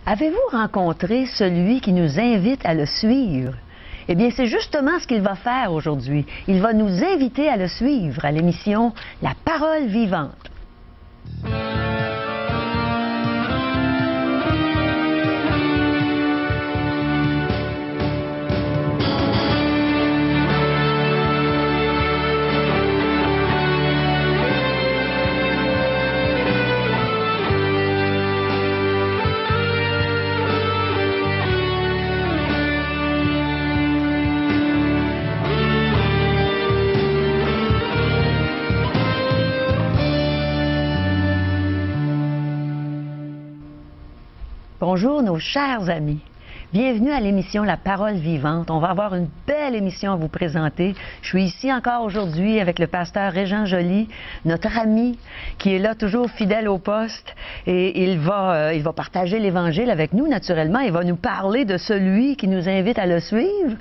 Avez-vous rencontré celui qui nous invite à le suivre? Eh bien, c'est justement ce qu'il va faire aujourd'hui. Il va nous inviter à le suivre à l'émission La Parole vivante. Bonjour nos chers amis. Bienvenue à l'émission La Parole vivante. On va avoir une belle émission à vous présenter. Je suis ici encore aujourd'hui avec le pasteur Régent Joly, notre ami qui est là toujours fidèle au poste. Et il va partager l'Évangile avec nous naturellement. Il va nous parler de celui qui nous invite à le suivre.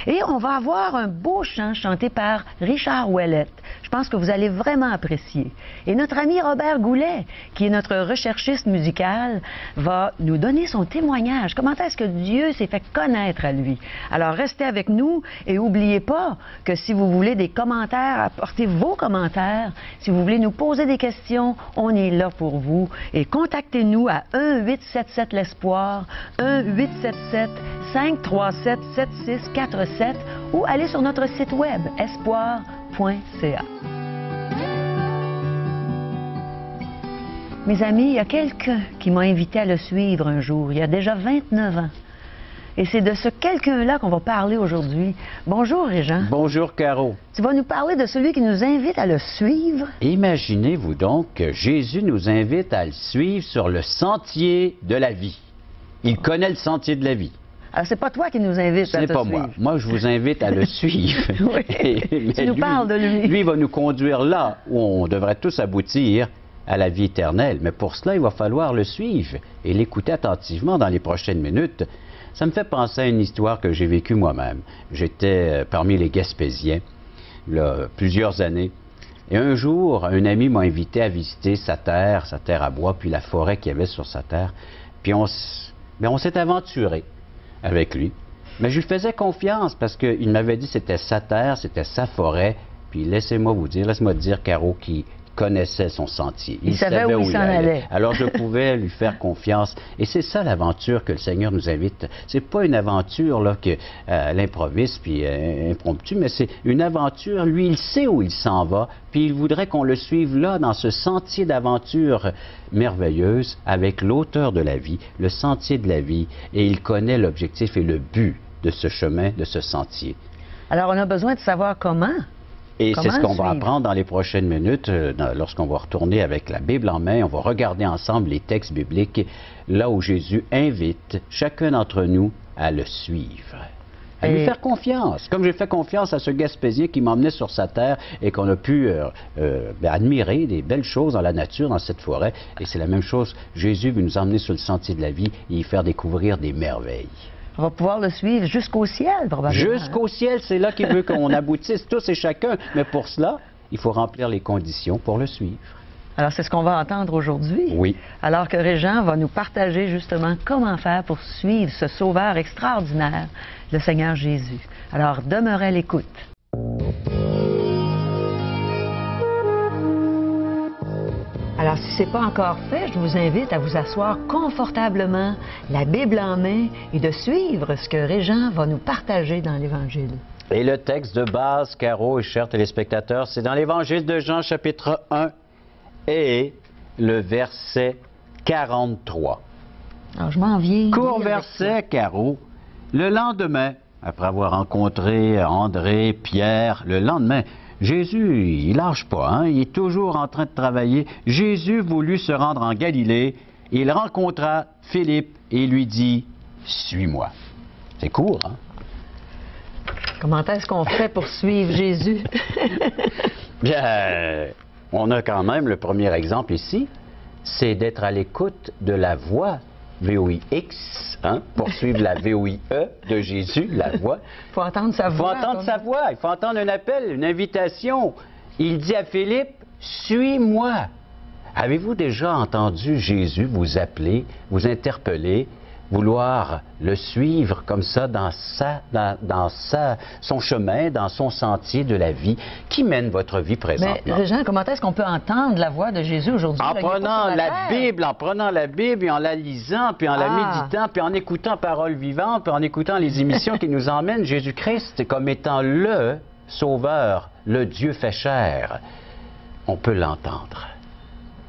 Et on va avoir un beau chant chanté par Richard Ouellette. Je pense que vous allez vraiment apprécier. Et notre ami Robert Goulet, qui est notre recherchiste musical, va nous donner son témoignage. Comment est-ce que Dieu s'est fait connaître à lui? Alors, restez avec nous et n'oubliez pas que si vous voulez des commentaires, apportez vos commentaires. Si vous voulez nous poser des questions, on est là pour vous. Et contactez-nous à 1-877-l'Espoir, 1-877-537-7647 ou allez sur notre site web espoir.ca. Mes amis, il y a quelqu'un qui m'a invité à le suivre un jour, il y a déjà 29 ans. Et c'est de ce quelqu'un-là qu'on va parler aujourd'hui. Bonjour, Régent. Bonjour, Caro. Tu vas nous parler de celui qui nous invite à le suivre. Imaginez-vous donc que Jésus nous invite à le suivre sur le sentier de la vie. Il connaît le sentier de la vie. Alors, c'est pas toi qui nous invite à te suivre. Ce n'est pas moi. Moi, je vous invite à le suivre. Oui. Tu nous parles de lui. Lui va nous conduire là où on devrait tous aboutir à la vie éternelle. Mais pour cela, il va falloir le suivre et l'écouter attentivement dans les prochaines minutes. Ça me fait penser à une histoire que j'ai vécue moi-même. J'étais parmi les Gaspésiens, là, plusieurs années. Et un jour, un ami m'a invité à visiter sa terre à bois, puis la forêt qu'il y avait sur sa terre. Puis on s'est aventuré avec lui. Mais je lui faisais confiance parce qu'il m'avait dit que c'était sa terre, c'était sa forêt. Puis laissez-moi dire, Caro, qui connaissait son sentier. Il savait où il s'en allait. Alors je pouvais lui faire confiance. Et c'est ça l'aventure que le Seigneur nous invite. C'est pas une aventure là que l'improviste puis impromptu, mais c'est une aventure. Lui, il sait où il s'en va, puis il voudrait qu'on le suive là dans ce sentier d'aventure merveilleuse avec l'auteur de la vie, le sentier de la vie. Et il connaît l'objectif et le but de ce chemin, de ce sentier. Alors on a besoin de savoir comment. Et c'est ce qu'on va apprendre dans les prochaines minutes, lorsqu'on va retourner avec la Bible en main. On va regarder ensemble les textes bibliques, là où Jésus invite chacun d'entre nous à le suivre, à lui faire confiance. Comme j'ai fait confiance à ce Gaspésien qui m'emmenait sur sa terre et qu'on a pu admirer des belles choses dans la nature, dans cette forêt. Et c'est la même chose, Jésus veut nous emmener sur le sentier de la vie et y faire découvrir des merveilles. On va pouvoir le suivre jusqu'au ciel, probablement. Jusqu'au ciel, c'est là qu'il veut qu'on aboutisse tous et chacun. Mais pour cela, il faut remplir les conditions pour le suivre. Alors, c'est ce qu'on va entendre aujourd'hui. Oui. Alors que Régent va nous partager justement comment faire pour suivre ce sauveur extraordinaire, le Seigneur Jésus. Alors, demeurez à l'écoute. Alors, si ce n'est pas encore fait, je vous invite à vous asseoir confortablement, la Bible en main, et de suivre ce que Régent va nous partager dans l'Évangile. Et le texte de base, Caro et chers téléspectateurs, c'est dans l'Évangile de Jean, chapitre 1, et le verset 43. Alors, je m'en viens. Court verset, Caro. Le lendemain, après avoir rencontré André, Pierre, le lendemain, Jésus, il lâche pas, hein? Il est toujours en train de travailler. Jésus voulut se rendre en Galilée. Il rencontra Philippe et lui dit, « Suis-moi. » C'est court, hein? Comment est-ce qu'on fait pour suivre Jésus? Bien, on a quand même le premier exemple ici, c'est d'être à l'écoute de la voix VOIX, hein, pour suivre la VOIE de Jésus, la voix. Il faut entendre sa voix. Il faut entendre sa voix, il faut entendre un appel, une invitation. Il dit à Philippe, « Suis-moi. » Avez-vous déjà entendu Jésus vous appeler, vous interpeller vouloir le suivre comme ça dans son chemin, dans son sentier de la vie qui mène votre vie présentement. Mais Régent, comment est-ce qu'on peut entendre la voix de Jésus aujourd'hui? En prenant la Bible, et en la lisant, puis en la méditant, puis en écoutant Parole vivante, puis en écoutant les émissions qui nous emmènent Jésus-Christ comme étant le Sauveur, le Dieu fait chair. On peut l'entendre.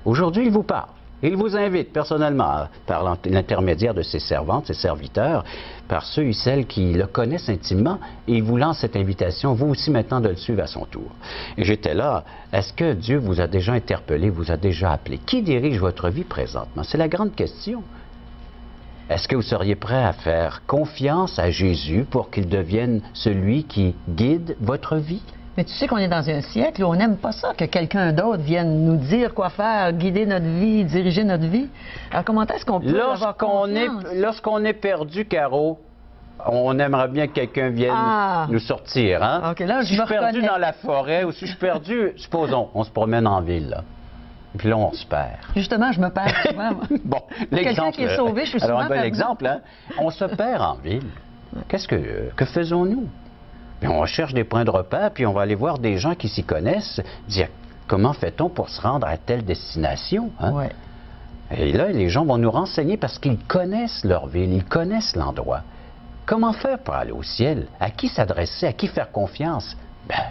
Aujourd'hui, il vous parle. Il vous invite personnellement, par l'intermédiaire de ses servantes, ses serviteurs, par ceux et celles qui le connaissent intimement, et il vous lance cette invitation, vous aussi maintenant, de le suivre à son tour. Et j'étais là, est-ce que Dieu vous a déjà interpellé, vous a déjà appelé? Qui dirige votre vie présentement? C'est la grande question. Est-ce que vous seriez prêt à faire confiance à Jésus pour qu'il devienne celui qui guide votre vie? Mais tu sais qu'on est dans un siècle où on n'aime pas ça, que quelqu'un d'autre vienne nous dire quoi faire, guider notre vie, diriger notre vie. Alors comment est-ce qu'on peut avoir confiance? Lorsqu'on est perdu, Caro, on aimerait bien que quelqu'un vienne nous sortir. Hein? Okay, là, si je suis perdu dans la forêt ou si je suis perdu, supposons, on se promène en ville, là. Puis là, on se perd. Justement, je me perds souvent. Bon, l'exemple. Quelqu'un qui est sauvé, je suis souvent alors, un bel exemple, hein? On se perd en ville. Que faisons-nous? Puis on cherche des points de repère, puis on va aller voir des gens qui s'y connaissent, dire comment fait-on pour se rendre à telle destination? Hein? Ouais. Et là, les gens vont nous renseigner parce qu'ils connaissent leur ville, ils connaissent l'endroit. Comment faire pour aller au ciel? À qui s'adresser? À qui faire confiance? Ben,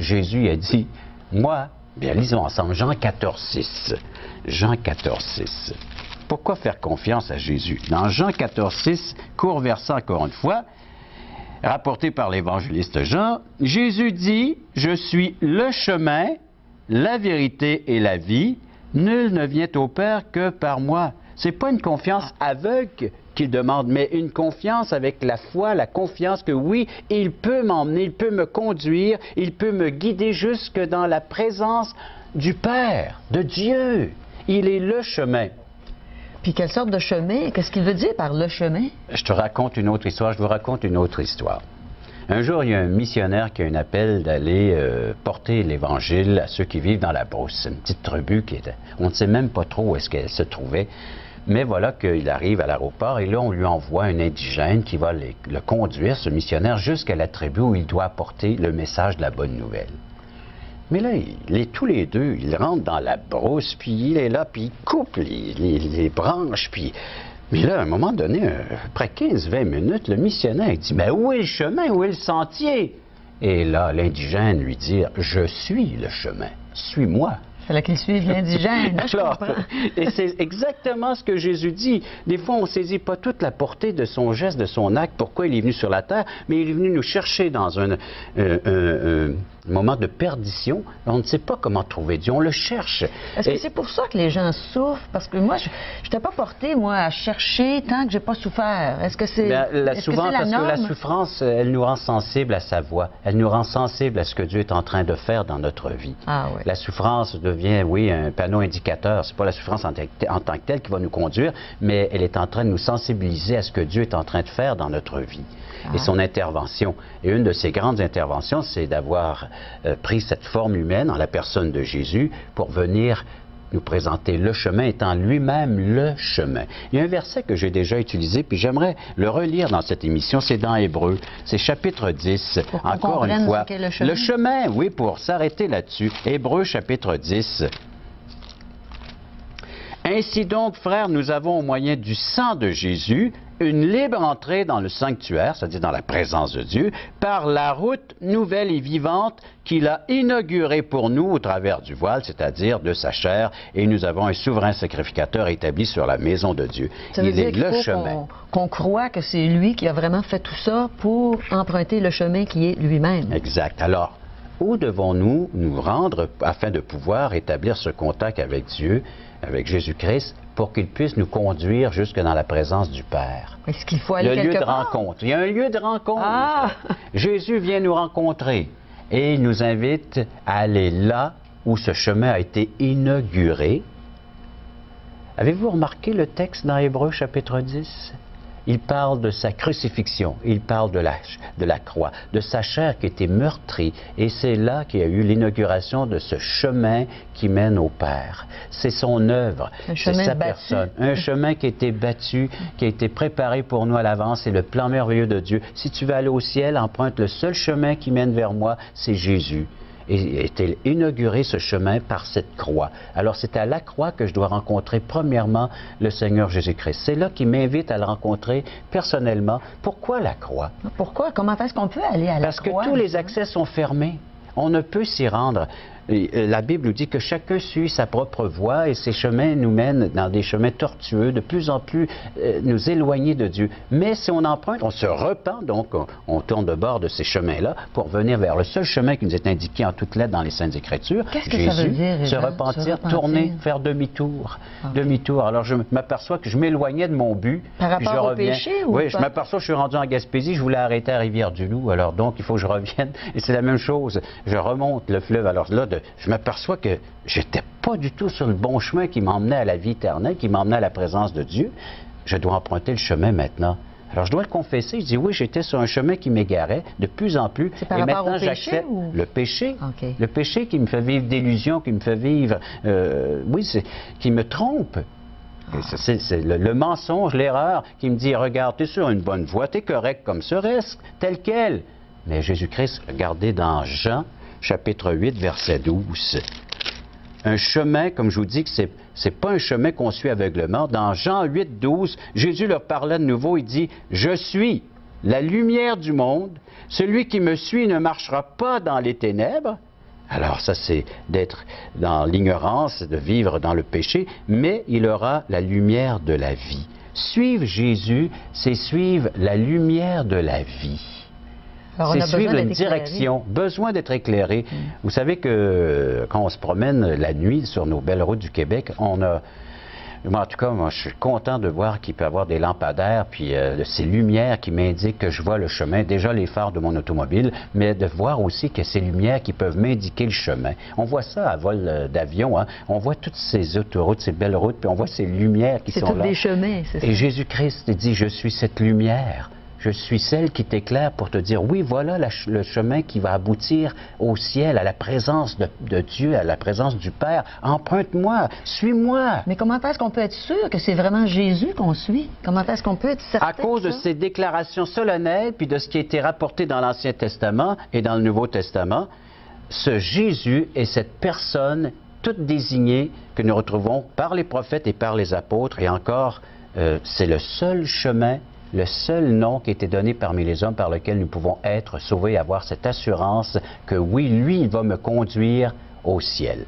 Jésus a dit, moi, bien, lisons ensemble, Jean 14,6. Jean 14,6. Pourquoi faire confiance à Jésus? Dans Jean 14,6, court verset encore une fois, rapporté par l'évangéliste Jean, Jésus dit, « Je suis le chemin, la vérité et la vie. Nul ne vient au Père que par moi. » Ce n'est pas une confiance aveugle qu'il demande, mais une confiance avec la foi, la confiance que oui, il peut m'emmener, il peut me conduire, il peut me guider jusque dans la présence du Père, de Dieu. Il est le chemin. Puis quelle sorte de chemin? Qu'est-ce qu'il veut dire par le chemin? Je te raconte une autre histoire, je vous raconte une autre histoire. Un jour, il y a un missionnaire qui a un appel d'aller porter l'Évangile à ceux qui vivent dans la brousse. C'est une petite tribu qui était... On ne sait même pas trop où est-ce qu'elle se trouvait. Mais voilà qu'il arrive à l'aéroport et là, on lui envoie un indigène qui va le conduire, ce missionnaire, jusqu'à la tribu où il doit apporter le message de la bonne nouvelle. Mais là, tous les deux, ils rentrent dans la brousse, puis il est là, puis il coupe les branches, puis... Mais là, à un moment donné, après 15-20 minutes, le missionnaire dit « Mais où est le chemin? Où est le sentier? » Et là, l'indigène lui dit « Je suis le chemin. Suis-moi. » Il fallait qu'il suive l'indigène, je comprends. Et c'est exactement ce que Jésus dit. Des fois, on ne saisit pas toute la portée de son geste, de son acte, pourquoi il est venu sur la terre, mais il est venu nous chercher dans un moment de perdition. On ne sait pas comment trouver Dieu, on le cherche. Est-ce que c'est pour ça que les gens souffrent? Parce que moi, je n'étais pas portée, moi, à chercher tant que je n'ai pas souffert. Est-ce que c'est souvent, parce que la souffrance, elle nous rend sensibles à sa voix. Elle nous rend sensibles à ce que Dieu est en train de faire dans notre vie. Ah, oui. La souffrance devient, oui, un panneau indicateur. C'est pas la souffrance en tant que telle qui va nous conduire, mais elle est en train de nous sensibiliser à ce que Dieu est en train de faire dans notre vie et son intervention. Et une de ses grandes interventions, c'est d'avoir pris cette forme humaine en la personne de Jésus pour venir nous présenter le chemin étant lui-même le chemin. Il y a un verset que j'ai déjà utilisé, puis j'aimerais le relire dans cette émission, c'est dans Hébreux, c'est chapitre 10, encore une fois. Le chemin, oui, pour s'arrêter là-dessus. Hébreux, chapitre 10. Ainsi donc, frères, nous avons au moyen du sang de Jésus une libre entrée dans le sanctuaire, c'est-à-dire dans la présence de Dieu, par la route nouvelle et vivante qu'il a inaugurée pour nous au travers du voile, c'est-à-dire de sa chair, et nous avons un souverain sacrificateur établi sur la maison de Dieu. Il est le chemin. Qu'on croit que c'est lui qui a vraiment fait tout ça pour emprunter le chemin qui est lui-même. Exact. Alors, où devons-nous nous rendre afin de pouvoir établir ce contact avec Dieu, avec Jésus-Christ, pour qu'il puisse nous conduire jusque dans la présence du Père? Est-ce qu'il faut aller quelque part? Le lieu de rencontre. Il y a un lieu de rencontre. Ah! Jésus vient nous rencontrer et il nous invite à aller là où ce chemin a été inauguré. Avez-vous remarqué le texte dans Hébreux chapitre 10? il parle de sa crucifixion, il parle de la croix, de sa chair qui était meurtrie. Et c'est là qu'il y a eu l'inauguration de ce chemin qui mène au Père. C'est son œuvre, c'est sa personne. Un chemin qui a été battu, qui a été préparé pour nous à l'avance. C'est le plan merveilleux de Dieu. Si tu veux aller au ciel, emprunte le seul chemin qui mène vers moi, c'est Jésus. Et est inauguré ce chemin par cette croix. Alors c'est à la croix que je dois rencontrer premièrement le Seigneur Jésus-Christ. C'est là qu'il m'invite à le rencontrer personnellement. Pourquoi la croix? Pourquoi? Comment est-ce qu'on peut aller à la croix? Parce que tous les accès sont fermés. On ne peut s'y rendre. La Bible nous dit que chacun suit sa propre voie et ces chemins nous mènent dans des chemins tortueux, de plus en plus nous éloigner de Dieu. Mais si on emprunte, on se repent, donc on tourne de bord de ces chemins-là pour venir vers le seul chemin qui nous est indiqué en toutes lettres dans les Saintes Écritures. Qu'est-ce que ça veut dire, se repentir, tourner, faire demi-tour. Okay. Demi-tour. Alors je m'aperçois que je m'éloignais de mon but. Par rapport au péché? Oui, je m'aperçois que je suis rendu en Gaspésie, je voulais arrêter à Rivière-du-Loup, alors donc il faut que je revienne. Et c'est la même chose. Je remonte le fleuve. Alors là, je m'aperçois que j'étais pas du tout sur le bon chemin qui m'emmenait à la vie éternelle, qui m'emmenait à la présence de Dieu. Je dois emprunter le chemin maintenant. Alors je dois le confesser, je dis oui, j'étais sur un chemin qui m'égarait de plus en plus. C'est par rapport au péché ou... Le péché. Okay. Le péché qui me fait vivre d'illusions, qui me fait vivre, qui me trompe. C'est le mensonge, l'erreur qui me dit, regarde, tu es sur une bonne voie, tu es correct comme ce reste, tel quel. Mais Jésus-Christ, regardez dans Jean, chapitre 8, verset 12. Un chemin, comme je vous dis, que c'est pas un chemin qu'on suit aveuglement. Dans Jean 8, 12, Jésus leur parlait de nouveau, il dit, « Je suis la lumière du monde. Celui qui me suit ne marchera pas dans les ténèbres. » Alors ça, c'est d'être dans l'ignorance, de vivre dans le péché, mais il aura la lumière de la vie. Suivre Jésus, c'est suivre la lumière de la vie. C'est suivre une direction, besoin d'être éclairé. Vous savez que quand on se promène la nuit sur nos belles routes du Québec, on a... En tout cas, moi, je suis content de voir qu'il peut y avoir des lampadaires, puis ces lumières qui m'indiquent que je vois le chemin, déjà les phares de mon automobile, mais de voir aussi que ces lumières qui peuvent m'indiquer le chemin. On voit ça à vol d'avion, hein? On voit toutes ces autoroutes, ces belles routes, puis on voit ces lumières qui sont là. C'est tous des chemins, c'est ça. Et Jésus-Christ dit, je suis cette lumière. Je suis celle qui t'éclaire pour te dire, oui, voilà le chemin qui va aboutir au ciel, à la présence de Dieu, à la présence du Père. Emprunte-moi, suis-moi. Mais comment est-ce qu'on peut être sûr que c'est vraiment Jésus qu'on suit? Comment est-ce qu'on peut être certain? À cause de ces déclarations solennelles, puis de ce qui a été rapporté dans l'Ancien Testament et dans le Nouveau Testament, ce Jésus est cette personne toute désignée que nous retrouvons par les prophètes et par les apôtres. Et encore, c'est le seul chemin, le seul nom qui a été donné parmi les hommes par lequel nous pouvons être sauvés et avoir cette assurance que oui, lui, il va me conduire au ciel.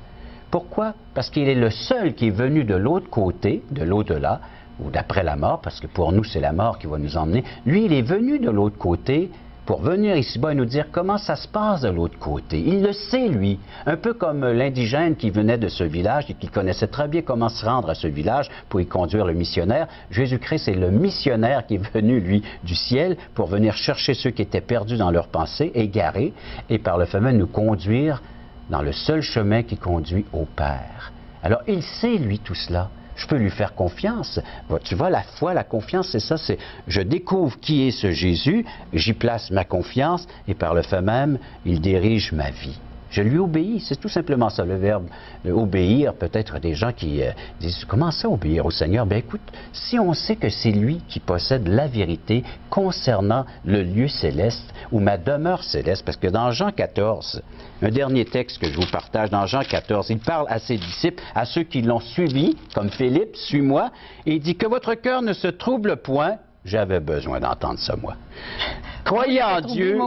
Pourquoi? Parce qu'il est le seul qui est venu de l'autre côté, de l'au-delà, ou d'après la mort, parce que pour nous, c'est la mort qui va nous emmener. Lui, il est venu de l'autre côté pour venir ici-bas et nous dire comment ça se passe de l'autre côté. Il le sait, lui. Un peu comme l'indigène qui venait de ce village et qui connaissait très bien comment se rendre à ce village pour y conduire le missionnaire. Jésus-Christ est le missionnaire qui est venu, lui, du ciel pour venir chercher ceux qui étaient perdus dans leurs pensées, égarés, et par le fait même nous conduire dans le seul chemin qui conduit au Père. Alors, il sait, lui, tout cela. Je peux lui faire confiance. Tu vois, la foi, la confiance, c'est ça, c'est je découvre qui est ce Jésus, j'y place ma confiance et par le fait même, il dirige ma vie. Je lui obéis, c'est tout simplement ça, le verbe obéir. Peut-être des gens qui disent, comment ça obéir au Seigneur? Bien écoute, si on sait que c'est lui qui possède la vérité concernant le lieu céleste ou ma demeure céleste, parce que dans Jean 14, un dernier texte que je vous partage, dans Jean 14, il parle à ses disciples, à ceux qui l'ont suivi, comme Philippe, suis-moi, et il dit que votre cœur ne se trouble point. J'avais besoin d'entendre ça, moi. Croyez en Dieu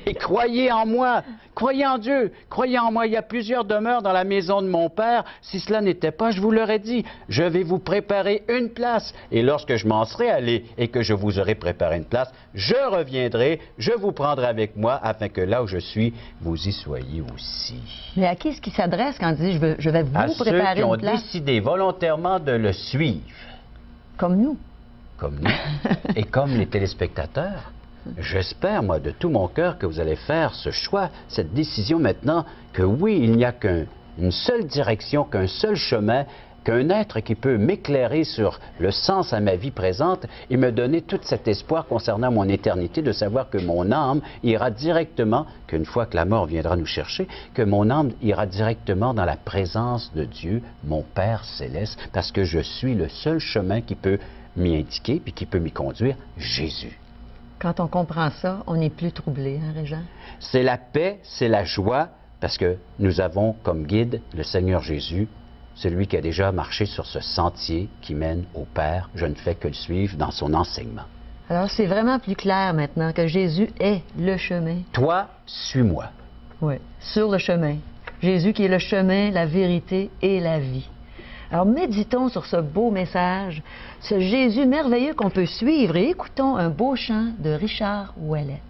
et croyez en moi. Croyez en Dieu, croyez en moi. Il y a plusieurs demeures dans la maison de mon Père. Si cela n'était pas, je vous l'aurais dit. Je vais vous préparer une place. Et lorsque je m'en serai allé et que je vous aurai préparé une place, je reviendrai, je vous prendrai avec moi afin que là où je suis, vous y soyez aussi. Mais à qui est-ce qu'il s'adresse quand il dit je vais vous préparer une place? À ceux qui ont décidé volontairement de le suivre. Comme nous. Comme nous et comme les téléspectateurs. J'espère, moi, de tout mon cœur que vous allez faire ce choix, cette décision maintenant, que oui, il n'y a qu'une seule direction, qu'un seul chemin, qu'un être qui peut m'éclairer sur le sens à ma vie présente et me donner tout cet espoir concernant mon éternité, de savoir que mon âme ira directement, qu'une fois que la mort viendra nous chercher, que mon âme ira directement dans la présence de Dieu, mon Père céleste, parce que je suis le seul chemin qui peut m'y indiquer puis qui peut m'y conduire, Jésus. Quand on comprend ça, on n'est plus troublé, hein, Régent? C'est la paix, c'est la joie, parce que nous avons comme guide le Seigneur Jésus, celui qui a déjà marché sur ce sentier qui mène au Père. Je ne fais que le suivre dans son enseignement. Alors, c'est vraiment plus clair maintenant que Jésus est le chemin. Toi, suis-moi. Oui, sur le chemin. Jésus qui est le chemin, la vérité et la vie. Alors, méditons sur ce beau message, ce Jésus merveilleux qu'on peut suivre et écoutons un beau chant de Richard Ouellet.